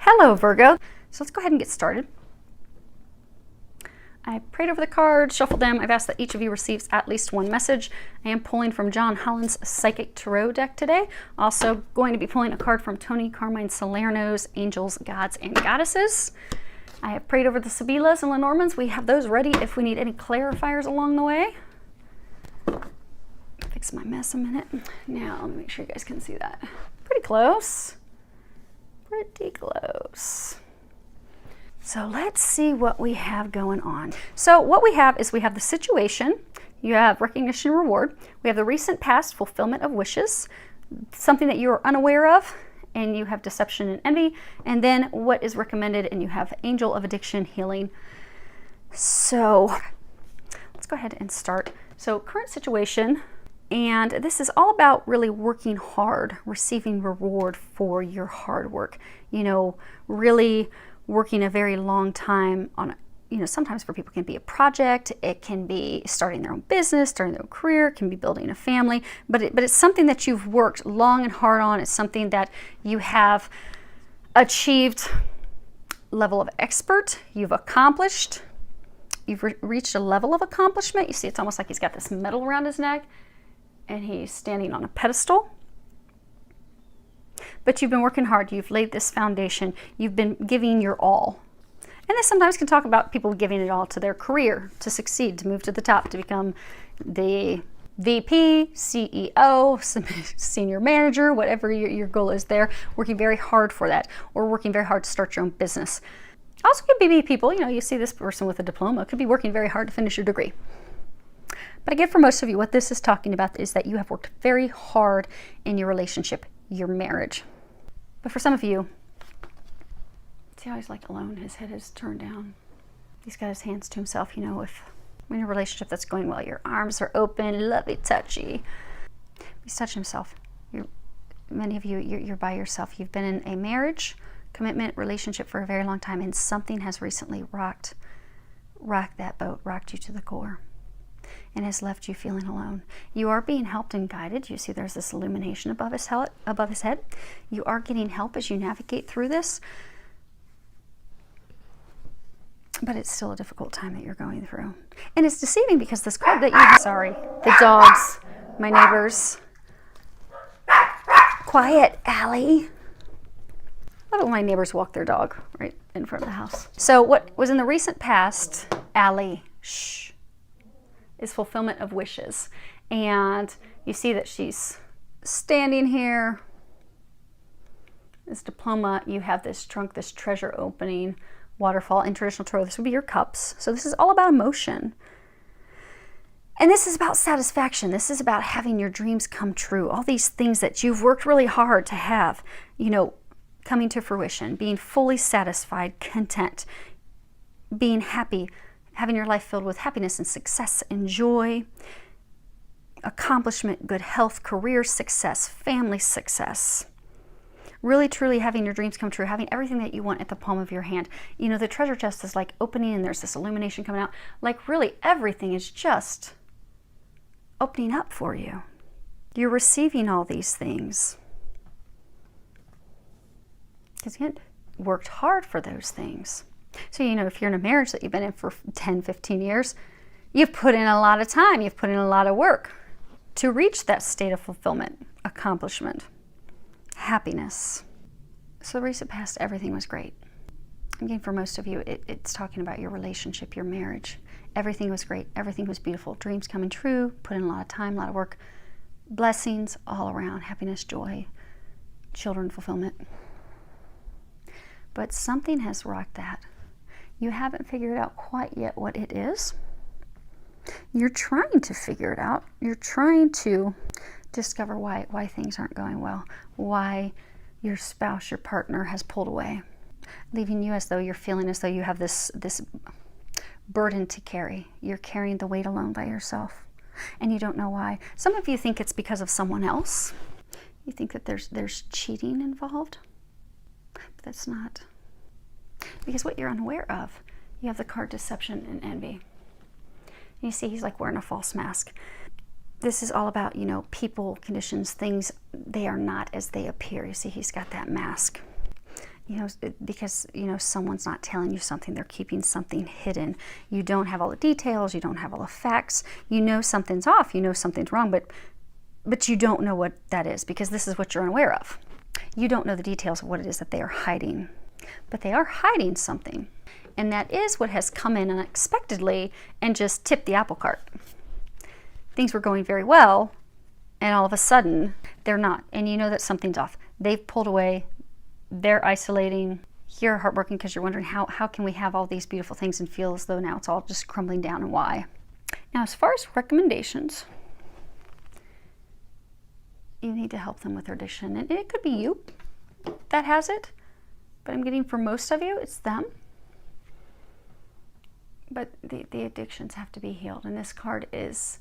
Hello, Virgo. So let's go ahead and get started. I prayed over the cards, shuffled them. I've asked that each of you receives at least one message. I am pulling from John Holland's Psychic Tarot deck today. Also going to be pulling a card from Tony Carmine Salerno's Angels, Gods, and Goddesses. I have prayed over the Sibilas and Lenormands. We have those ready if we need any clarifiers along the way. Fix my mess a minute. Now, let me make sure you guys can see that. Pretty close. Pretty close. So let's see what we have going on. So what we have is we have the situation, you have recognition and reward, we have the recent past fulfillment of wishes, something that you are unaware of, and you have deception and envy, and then what is recommended, and you have angel of addiction, healing. So let's go ahead and start. So current situation, and this is all about really working hard, receiving reward for your hard work, you know, really working a very long time on, you know, sometimes for people it can be a project, it can be starting their own business, starting their own career, it can be building a family, but it's something that you've worked long and hard on. It's something that you have achieved level of expert, you've accomplished, you've reached a level of accomplishment. You see, it's almost like he's got this medal around his neck and he's standing on a pedestal. But you've been working hard, you've laid this foundation, you've been giving your all. And this sometimes can talk about people giving it all to their career, to succeed, to move to the top, to become the VP, CEO, senior manager, whatever your goal is there, working very hard for that, or working very hard to start your own business. Also could be people, you know, you see this person with a diploma, could be working very hard to finish your degree. But again, for most of you, what this is talking about is that you have worked very hard in your relationship, your marriage. But for some of you, see how he's like alone, his head is turned down. He's got his hands to himself, you know, if in a relationship that's going well, your arms are open, lovey-touchy. He's touching himself. Many of you, you're by yourself. You've been in a marriage, commitment, relationship for a very long time, and something has recently rocked that boat, rocked you to the core, and has left you feeling alone. You are being helped and guided. You see there's this illumination above his head. You are getting help as you navigate through this. But it's still a difficult time that you're going through. And it's deceiving because this card that the dogs, my neighbors. Quiet, Allie. I love it when my neighbors walk their dog right in front of the house. So what was in the recent past, Allie, shh, is fulfillment of wishes. And you see that she's standing here. This diploma, you have this trunk, this treasure opening, waterfall. In traditional tarot, this would be your cups. So this is all about emotion. And this is about satisfaction. This is about having your dreams come true. All these things that you've worked really hard to have, you know, coming to fruition, being fully satisfied, content, being happy, having your life filled with happiness and success and joy, accomplishment, good health, career success, family success. Really, truly having your dreams come true, having everything that you want at the palm of your hand. You know, the treasure chest is like opening and there's this illumination coming out. Like really everything is just opening up for you. You're receiving all these things. Because you worked hard for those things. So, you know, if you're in a marriage that you've been in for 10, 15 years, you've put in a lot of time, you've put in a lot of work to reach that state of fulfillment, accomplishment, happiness. So the recent past, everything was great. Again, for most of you, it's talking about your relationship, your marriage. Everything was great, everything was beautiful, dreams coming true, put in a lot of time, a lot of work, blessings all around, happiness, joy, children, fulfillment. But something has rocked that. You haven't figured out quite yet what it is. You're trying to figure it out. You're trying to discover why things aren't going well, why your spouse, your partner has pulled away, leaving you as though you're feeling as though you have this burden to carry. You're carrying the weight alone by yourself, and you don't know why. Some of you think it's because of someone else. You think that there's cheating involved, but that's not. Because what you're unaware of, you have the card deception and envy. And you see he's like wearing a false mask. This is all about, you know, people, conditions, things, they are not as they appear. You see he's got that mask. because, someone's not telling you something, they're keeping something hidden. You don't have all the details, you don't have all the facts, something's off, something's wrong, but you don't know what that is because this is what you're unaware of. You don't know the details of what it is that they are hiding, but they are hiding something. And that is what has come in unexpectedly and just tipped the apple cart. Things were going very well, and all of a sudden, they're not. And you know that something's off. They've pulled away. They're isolating. You're heartbroken because you're wondering how can we have all these beautiful things and feel as though now it's all just crumbling down, and why. Now, as far as recommendations, you need to help them with their addiction. And it could be you that has it, but I'm getting for most of you, it's them. But the addictions have to be healed. And this card is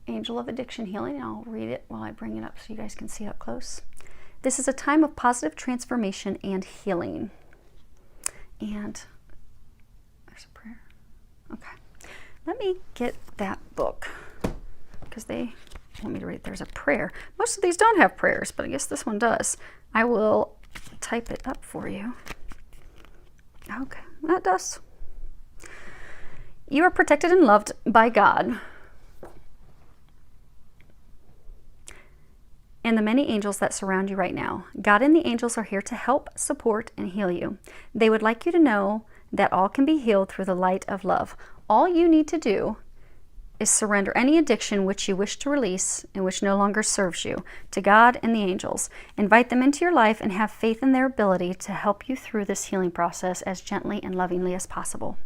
Angel of Addiction Healing. And I'll read it while I bring it up so you guys can see it up close. This is a time of positive transformation and healing. And there's a prayer. Okay. Let me get that book because they want me to read. There's a prayer. Most of these don't have prayers, but I guess this one does. I will type it up for you. Okay, that does. You are protected and loved by God and the many angels that surround you right now. God and the angels are here to help, support, and heal you. They would like you to know that all can be healed through the light of love. All you need to do is surrender any addiction which you wish to release and which no longer serves you to God and the angels. Invite them into your life and have faith in their ability to help you through this healing process as gently and lovingly as possible.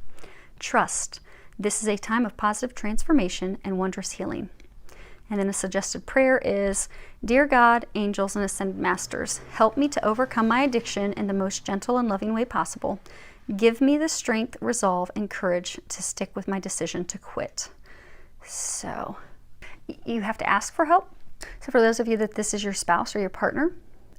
Trust. This is a time of positive transformation and wondrous healing. And then a suggested prayer is, Dear God, angels, and ascended masters, help me to overcome my addiction in the most gentle and loving way possible. Give me the strength, resolve, and courage to stick with my decision to quit. So you have to ask for help. So for those of you that this is your spouse or your partner,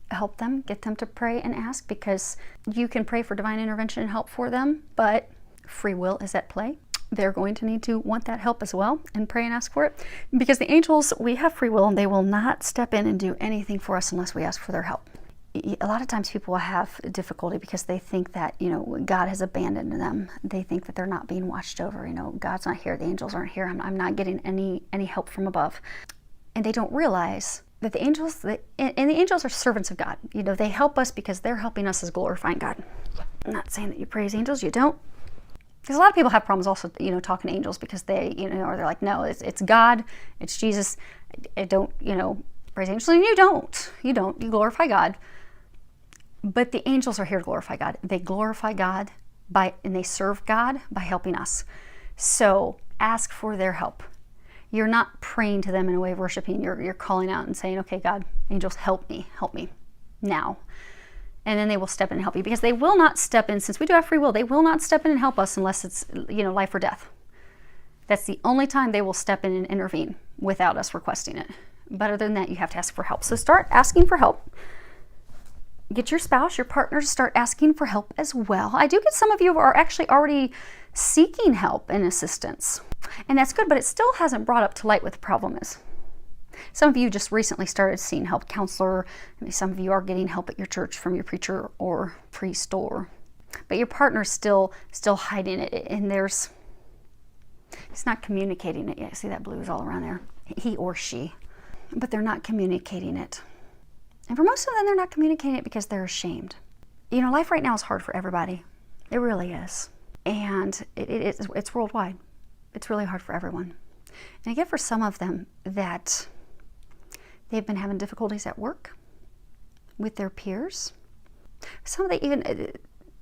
help them, get them to pray and ask, because you can pray for divine intervention and help for them, but free will is at play. They're going to need to want that help as well and pray and ask for it, because the angels, we have free will and they will not step in and do anything for us unless we ask for their help. A lot of times people will have difficulty because they think that, God has abandoned them. They think that they're not being watched over. God's not here. The angels aren't here. I'm not getting any help from above. And they don't realize that the angels, and the angels are servants of God. They help us because they're helping us as glorifying God. I'm not saying that you praise angels. You don't. Because a lot of people have problems also, talking to angels because they, or they're like, no, it's God, it's Jesus. I don't, praise angels. And you don't. You glorify God. But the angels are here to glorify God. They glorify God and they serve God by helping us. So ask for their help. You're not praying to them in a way of worshiping. You're calling out and saying, okay, God, angels, help me now. And then they will step in and help you, because they will not step in, since we do have free will, they will not step in and help us unless it's, life or death. That's the only time they will step in and intervene without us requesting it. But other than that, you have to ask for help. So start asking for help. Get your spouse, your partner to start asking for help as well. I do get some of you are actually already seeking help and assistance. And that's good, but it still hasn't brought up to light what the problem is. Some of you just recently started seeing help, counselor. Maybe some of you are getting help at your church from your preacher or priest, but your partner's still hiding it, and he's not communicating it yet. See that blue is all around there. He or she, but they're not communicating it. And for most of them, they're not communicating it because they're ashamed. Life right now is hard for everybody. It really is, and it's worldwide. It's really hard for everyone. And I get for some of them that they've been having difficulties at work with their peers. Some of them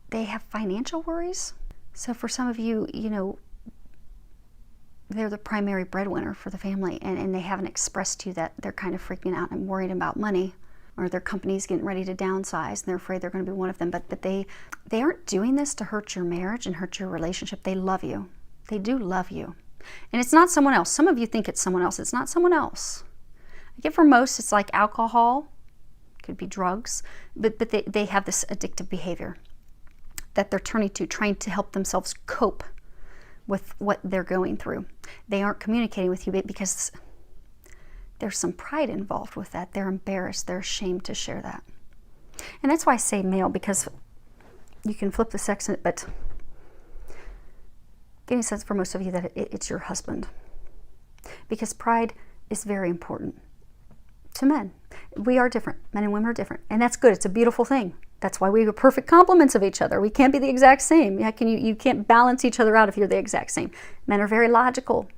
they have financial worries. So for some of you, they're the primary breadwinner for the family, and they haven't expressed to you that they're kind of freaking out and worried about money, or their company's getting ready to downsize and they're afraid they're going to be one of them. But they aren't doing this to hurt your marriage and hurt your relationship. They love you. They do love you. And it's not someone else. Some of you think it's someone else. It's not someone else. I get for most, it's like alcohol, could be drugs, but they have this addictive behavior that they're turning to, trying to help themselves cope with what they're going through. They aren't communicating with you because there's some pride involved with that. They're embarrassed. They're ashamed to share that. And that's why I say male, because You can flip the sex in it, but getting a sense for most of you that it's your husband. Because pride is very important to men. We are different. Men and women are different. And that's good. It's a beautiful thing. That's why we are perfect complements of each other. We can't be the exact same. You can't balance each other out if you're the exact same. Men are very logical.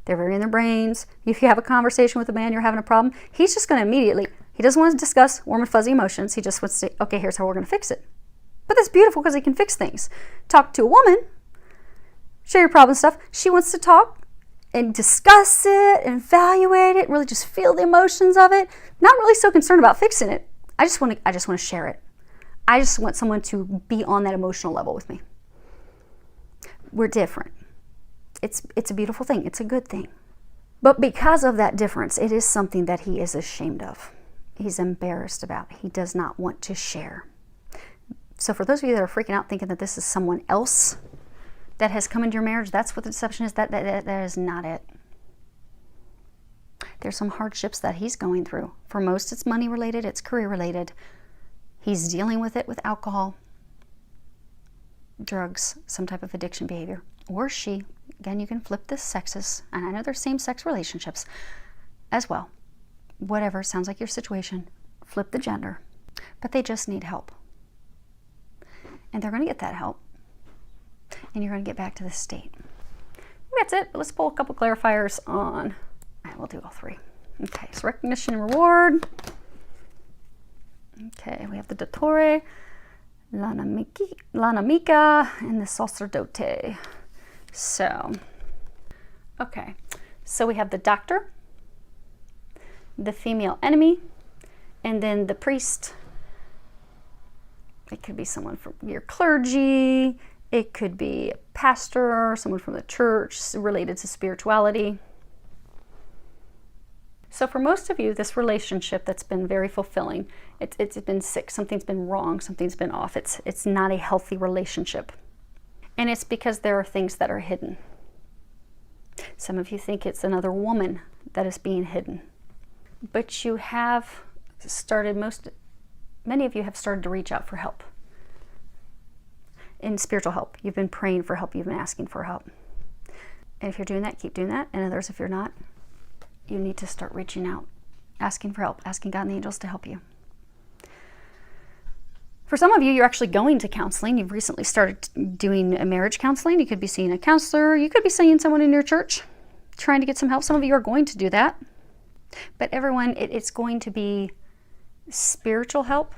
They're very in their brains. If you have a conversation with a man, you're having a problem, he's just going to immediately, he doesn't want to discuss warm and fuzzy emotions. He just wants to say, okay, here's how we're going to fix it. But that's beautiful because he can fix things. Talk to a woman, share your problem stuff. She wants to talk and discuss it and evaluate it, really just feel the emotions of it. Not really so concerned about fixing it. I just want to share it. I just want someone to be on that emotional level with me. We're different. It's a beautiful thing. It's a good thing. But because of that difference, it is something that he is ashamed of. He's embarrassed about. He does not want to share. So for those of you that are freaking out thinking that this is someone else that has come into your marriage, that's what the deception is. That is not it. There's some hardships that he's going through. For most, it's money related. It's career related. He's dealing with it with alcohol, drugs, some type of addiction behavior. Or she. Again, you can flip the sexes. And I know there's same-sex relationships as well. Whatever, sounds like your situation. Flip the gender. But they just need help. And they're going to get that help. And you're going to get back to this state. That's it. Let's pull a couple clarifiers on. All right, we'll do all three. Okay, so recognition and reward. Okay, we have the Dottore, l'Anamica, and the Sacerdote. So, okay. So we have the doctor, the female enemy, and then the priest. It could be someone from your clergy. It could be a pastor, someone from the church related to spirituality. So for most of you, this relationship that's been very fulfilling, it's been sick, something's been wrong, something's been off. It's not a healthy relationship. And it's because there are things that are hidden. Some of you think it's another woman that is being hidden. But you have started, many of you have started to reach out for help. In spiritual help. You've been praying for help, you've been asking for help. And if you're doing that, keep doing that. And others, if you're not, you need to start reaching out, asking for help, asking God and the angels to help you. For some of you, you're actually going to counseling. You've recently started doing a marriage counseling. You could be seeing a counselor. You could be seeing someone in your church trying to get some help. Some of you are going to do that. But everyone, it's going to be spiritual help.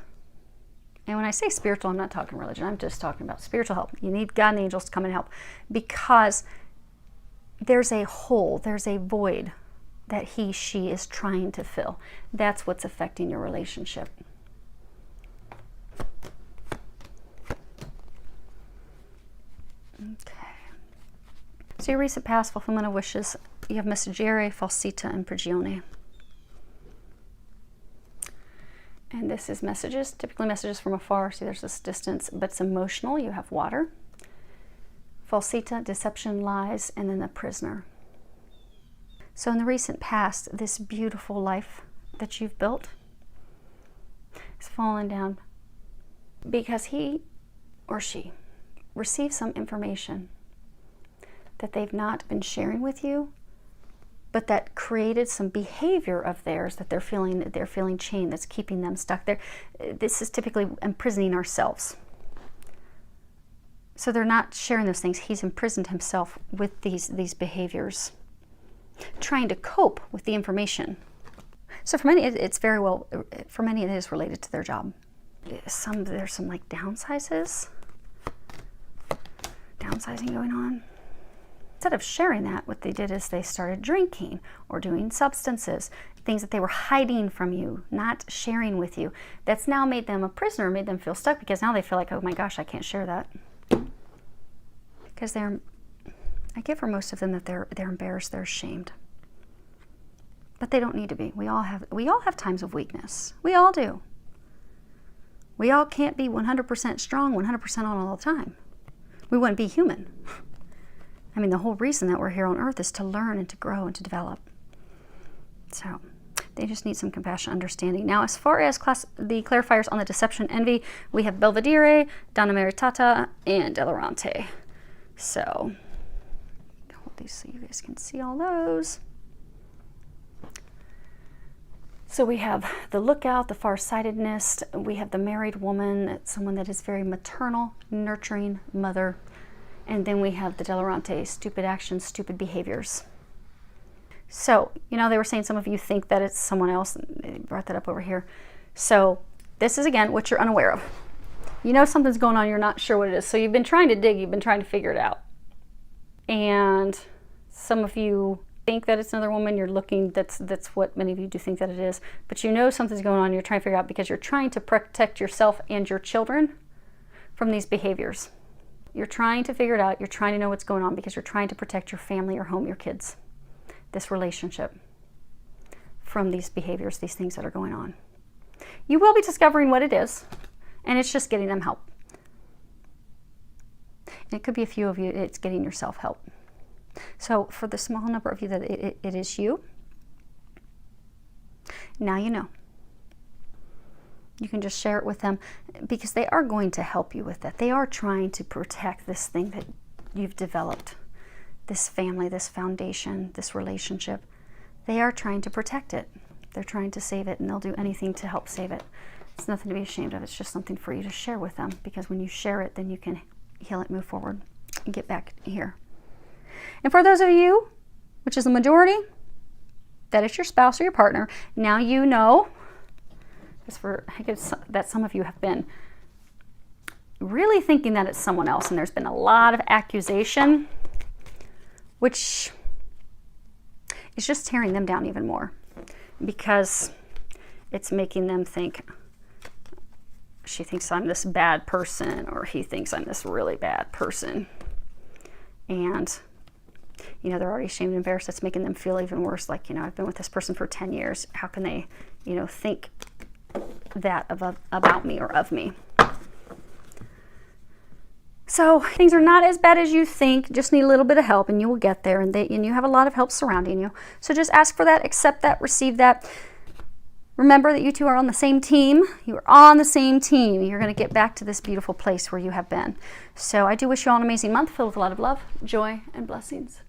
And when I say spiritual, I'm not talking religion. I'm just talking about spiritual help. You need God and the angels to come and help. Because there's a hole, there's a void that she is trying to fill. That's what's affecting your relationship. Okay. So your recent past, fulfillment of wishes, you have Messaggere, Falsita, and Prigione. And this is messages, typically messages from afar. See, there's this distance, but it's emotional. You have water. Falsita, deception, lies, and then the prisoner. So in the recent past, this beautiful life that you've built is falling down because he or she received some information that they've not been sharing with you, but that created some behavior of theirs that they're feeling chained, that's keeping them stuck there. This is typically imprisoning ourselves. So they're not sharing those things. He's imprisoned himself with these behaviors, trying to cope with the information. So for many, it's very well, for many it is related to their job. There's some like downsizing going on. Instead of sharing that, what they did is they started drinking or doing substances, things that they were hiding from you, not sharing with you. That's now made them a prisoner, made them feel stuck, because now they feel like, oh my gosh, I can't share that. Because I get for most of them that they're embarrassed, they're ashamed. But they don't need to be. We all have times of weakness. We all do. We all can't be 100% strong, 100% on all the time. We wouldn't be human. The whole reason that we're here on earth is to learn and to grow and to develop. So, They just need some compassion, understanding. Now, as far as the clarifiers on the deception envy, we have Belvedere, Donna Maritata, and Delarante. So, hold these so you guys can see all those. So we have the lookout, the farsightedness. We have the married woman, someone that is very maternal, nurturing mother. And then we have the Delarante, stupid actions, stupid behaviors. So, you know, they were saying some of you think that it's someone else. They brought that up over here. So this is, again, what you're unaware of. You know something's going on, you're not sure what it is. So you've been trying to dig, you've been trying to figure it out. And some of you think that it's another woman, you're looking, that's what many of you do think that it is. But you know something's going on, you're trying to figure out because you're trying to protect yourself and your children from these behaviors. You're trying to figure it out, you're trying to know what's going on because you're trying to protect your family, your home, your kids, this relationship from these behaviors, these things that are going on. You will be discovering what it is, and it's just getting them help. And it could be a few of you, it's getting yourself help. So for the small number of you that it is you, now you know. You can just share it with them because they are going to help you with that. They are trying to protect this thing that you've developed, this family, this foundation, this relationship. They are trying to protect it. They're trying to save it, and they'll do anything to help save it. It's nothing to be ashamed of. It's just something for you to share with them because when you share it, then you can heal it, move forward, and get back here. And for those of you, which is the majority, that is your spouse or your partner, now you know, I guess that some of you have been really thinking that it's someone else, and there's been a lot of accusation, which is just tearing them down even more because it's making them think, she thinks I'm this bad person, or he thinks I'm this really bad person. And, you know, they're already ashamed and embarrassed. That's making them feel even worse. Like, you know, I've been with this person for 10 years. How can they, you know, think that about me or of me? So things are not as bad as you think. Just need a little bit of help and you will get there. And you have a lot of help surrounding you. So just ask for that, accept that, receive that. Remember that you two are on the same team. You are on the same team. You're going to get back to this beautiful place where you have been. So I do wish you all an amazing month filled with a lot of love, joy, and blessings.